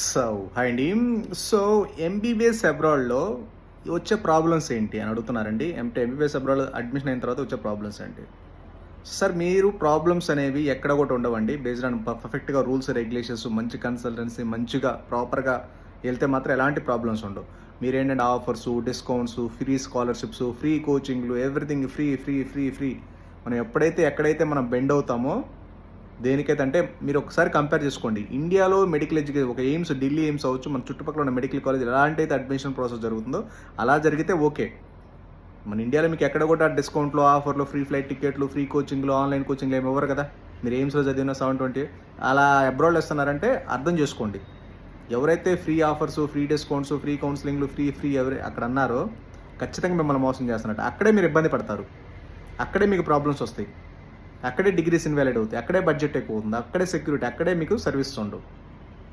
So hi అండి. So MBBS అబ్రాడ్‌లో వచ్చే problems ఏంటి అని అడుగుతున్నారండి. ఎంబీబీఎస్ అబ్రాడ్ అడ్మిషన్ అయిన తర్వాత వచ్చే ప్రాబ్లమ్స్ ఏంటి? సార్ మీరు ప్రాబ్లమ్స్ అనేవి ఎక్కడ కూడా ఉండవండి. బేస్డ్ ఆన్ పర్ఫెక్ట్‌గా రూల్స్, రెగ్యులేషన్స్, మంచి కన్సల్టెన్సీ, మంచిగా ప్రాపర్‌గా వెళ్తే మాత్రం ఎలాంటి ప్రాబ్లమ్స్ ఉండవు. మీరేంటంటే offers, discounts, free scholarships, free కోచింగ్‌లు, everything free, free, free, free. మనం ఎక్కడైతే మనం బెండ్ అవుతామో దేనికైతే అంటే మీరు ఒకసారి కంపేర్ చేసుకోండి. ఇండియాలో మెడికల్ ఎడ్యుకేషన్ ఒక ఎయిమ్స్, ఢిల్లీ ఎయిమ్స్ అవ్వచ్చు, మన చుట్టుపక్కల ఉన్న మెడికల్ కాలేజ్ ఎలాంటి అయితే అడ్మిషన్ ప్రాసెస్ జరుగుతుందో అలా జరిగితే ఓకే. మన ఇండియాలో మీకు ఎక్కడ కూడా డిస్కౌంట్లు, ఆఫర్లు, ఫ్రీ ఫ్లైట్ టికెట్లు, ఫ్రీ కోచింగ్లు, ఆన్లైన్ కోచింగ్లు ఏమి ఇవ్వరు కదా. మీరు ఎయిమ్స్లో చదివిన 720 అలా అబ్రాడ్లో ఇస్తున్నారంటే అర్థం చేసుకోండి. ఎవరైతే free offers, free discounts, free కౌన్సిలింగ్లు, ఫ్రీ ఫ్రీ ఎవరు అక్కడ అన్నారో ఖచ్చితంగా మిమ్మల్ని మోసం చేస్తున్నట్టు. అక్కడే మీరు ఇబ్బంది పడతారు, అక్కడే మీకు ప్రాబ్లమ్స్ వస్తాయి, అక్కడే డిగ్రీస్ ఇన్వాలిడ్ అవుతాయి, అక్కడే బడ్జెట్ ఎక్కువ అవుతుంది, అక్కడే సెక్యూరిటీ, అక్కడే మీకు సర్వీస్ ఉండవు.